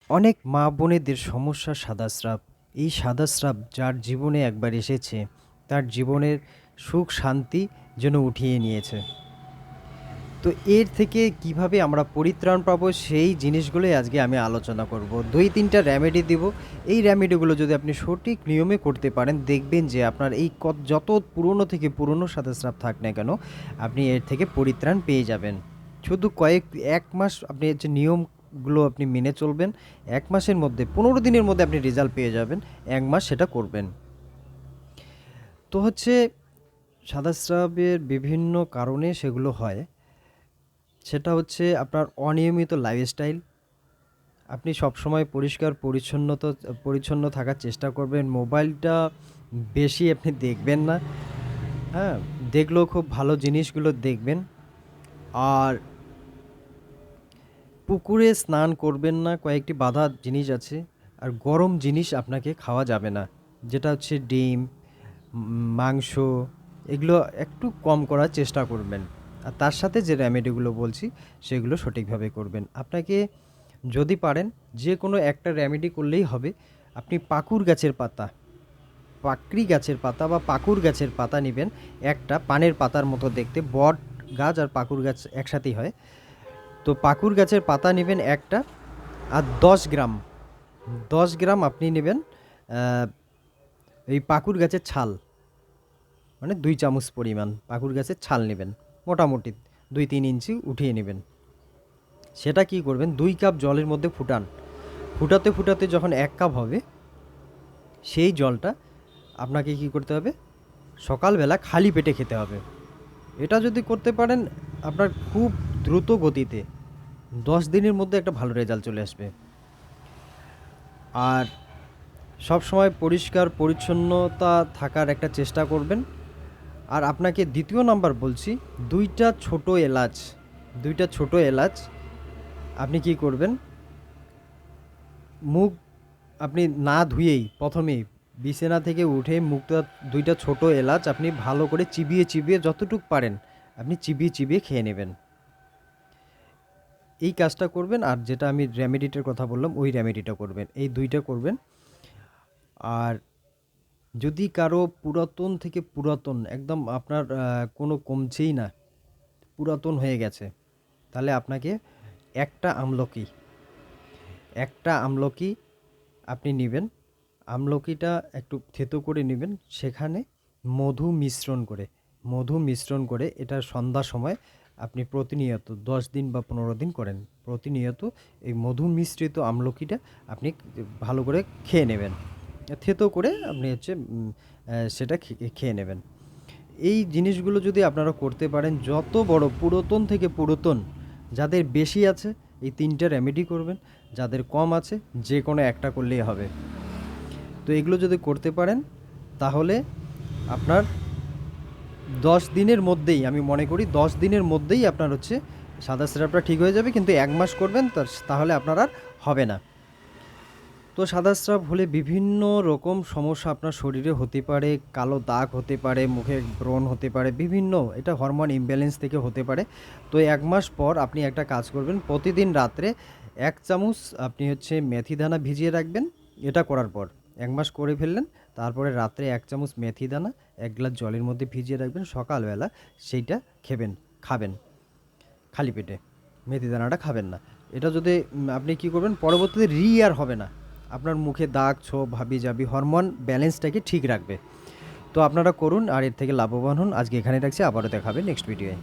অনেক মা বোনেদের সমস্যা সাদাস্রাব। এই সাদাস্রাব যার জীবনে একবার এসেছে, তার জীবনের সুখ শান্তি যেন উঠিয়ে নিয়েছে। তো এর থেকে কিভাবে আমরা পরিত্রাণ পাবো সেই জিনিসগুলোই আজকে আমি আলোচনা করব। ২-৩টা রেমেডি দিব। এই রেমেডিগুলো যদি আপনি সঠিক নিয়মে করতে পারেন, দেখবেন যে আপনার এই যত পুরনো থেকে পুরনো সাদাস্রাব থাক না কেন, আপনি এর থেকে পরিত্রাণ পেয়ে যাবেন। শুধু ১ মাস আপনি হচ্ছে নিয়মগুলো আপনি মেনে চলবেন। ১ মাসের মধ্যে ১৫ দিনের মধ্যে আপনি রেজাল্ট পেয়ে যাবেন। ১ মাস সেটা করবেন। তো হচ্ছে সাদাস্রাবের বিভিন্ন কারণে সেগুলো হয়। সেটা হচ্ছে আপনার অনিয়মিত লাইফস্টাইল। আপনি সবসময় পরিচ্ছন্ন থাকার চেষ্টা করবেন। মোবাইলটা বেশি আপনি দেখবেন না। হ্যাঁ? দেখলেও খুব ভালো জিনিসগুলো দেখবেন। আর পুকুরে স্নান করবেন না, কয়েকটি বাধা জিনিস আছে। আর গরম জিনিস আপনাকে খাওয়া যাবে না। যেটা হচ্ছে ডিম, মাংস, এগুলো একটু কম করার চেষ্টা করবেন। আর তার সাথে যে রেমেডিগুলো বলছি সেগুলো সঠিকভাবে করবেন। আপনাকে যদি পারেন যে কোনো একটা রেমেডি করলেই হবে। আপনি পাকড়ি গাছের পাতা বা পাকুড় গাছের পাতা নেবেন। একটা পানের পাতার মতো দেখতে, বট গাছ আর পাকুড় গাছ একসাথেই হয়। তো পাকুড় গাছের পাতা নেবেন একটা। আর ১০ গ্রাম আপনি নেবেন এই পাকুড় গাছের ছাল, মানে ২ চামচ পরিমাণ পাকুড় গাছের ছাল নেবেন। মোটামুটি ২-৩ ইঞ্চি উঠিয়ে নেবেন। সেটা কি করবেন, ২ কাপ জলের মধ্যে ফুটাতে ফুটাতে যখন ১ কাপ হবে, সেই জলটা আপনাকে কি করতে হবে, সকালবেলা খালি পেটে খেতে হবে। এটা যদি করতে পারেন, আপনার খুব দ্রুত গতিতে ১০ দিনের মধ্যে একটা ভালো রেজাল্ট চলে আসবে। আর সব সময় পরিষ্কার পরিচ্ছন্নতা থাকার একটা চেষ্টা করবেন। আর আপনাকে দ্বিতীয় নাম্বার বলছি, ২টা ছোট এলাচ আপনি কি করবেন, মুখ আপনি না ধুয়েই প্রথমেই বিছানা থেকে উঠে মুখটা, ২টা ছোট এলাচ আপনি ভালো করে চিবিয়ে যতটুক পারেন আপনি চিবিয়ে খেয়ে নেবেন। এই কাজটা করবেন। আর যেটা আমি রেমেডিটার কথা বললাম ওই রেমেডিটা করবেন, এই ২টা করবেন। আর যদি কারো পুরাতন থেকে পুরাতন একদম আপনার কোনো কমছেই না, পুরাতন হয়ে গেছে, তাহলে আপনাকে একটা আমলকি একটা আমলকি আপনি নেবেন। আমলকিটা একটু থেতো করে নেবেন, সেখানে মধু মিশ্রণ করে এটা সন্ধ্যার সময় আপনি প্রতিনিয়ত ১০ দিন বা ১৫ দিন করেন। প্রতিনিয়ত এই মধু মিশ্রিত আমলকিটা আপনি ভালো করে খেয়ে নেবেন। থেতো করে আপনি হচ্ছে সেটা খেয়ে নেবেন। এই জিনিসগুলো যদি আপনারা করতে পারেন, যত বড় পুরাতন থেকে পুরাতন যাদের বেশি আছে এই ৩টা রেমেডি করবেন, যাদের কম আছে যে কোনো একটা করলেই হবে। তো এগুলো যদি করতে পারেন, তাহলে আপনার ১০ দিনের মধ্যেই, আমি মনে করি ১০ দিনের মধ্যেই আপনার হচ্ছে সাদা সিরাপটা ঠিক হয়ে যাবে। কিন্তু ১ মাস করবেন, তাহলে আপনার আর হবে না। তো সাদা স্রাব হলে বিভিন্ন রকম সমস্যা আপনার শরীরে হতে পারে। কালো দাগ হতে পারে, মুখে ব্রণ হতে পারে, বিভিন্ন, এটা হরমোন ইমব্যালেন্স থেকে হতে পারে। তো ১ মাস পর আপনি একটা কাজ করবেন, প্রতিদিন রাত্রে ১ চামচ আপনি হচ্ছে মেথি দানা ভিজিয়ে রাখবেন। এটা করার পর ১ মাস করে ফেললেন, তারপরে রাত্রে ১ চামচ মেথি দানা ১ গ্লাস জলের মধ্যে ভিজিয়ে রাখবেন। সকালবেলা সেইটা খাবেন খালি পেটে। মেথি দানাটা খাবেন না। এটা যদি আপনি কি করবেন, পরবর্তীতে আর হবে না। আপনার মুখে দাগ, ছোপ, হাবি-জাবি, হরমোন ব্যালেন্সটাকে ঠিক রাখবে। তো আপনারা করুন আর এর থেকে লাভবান হন। আজকে এখানেই রাখছি, আবারও দেখা হবে নেক্সট ভিডিওয়ে।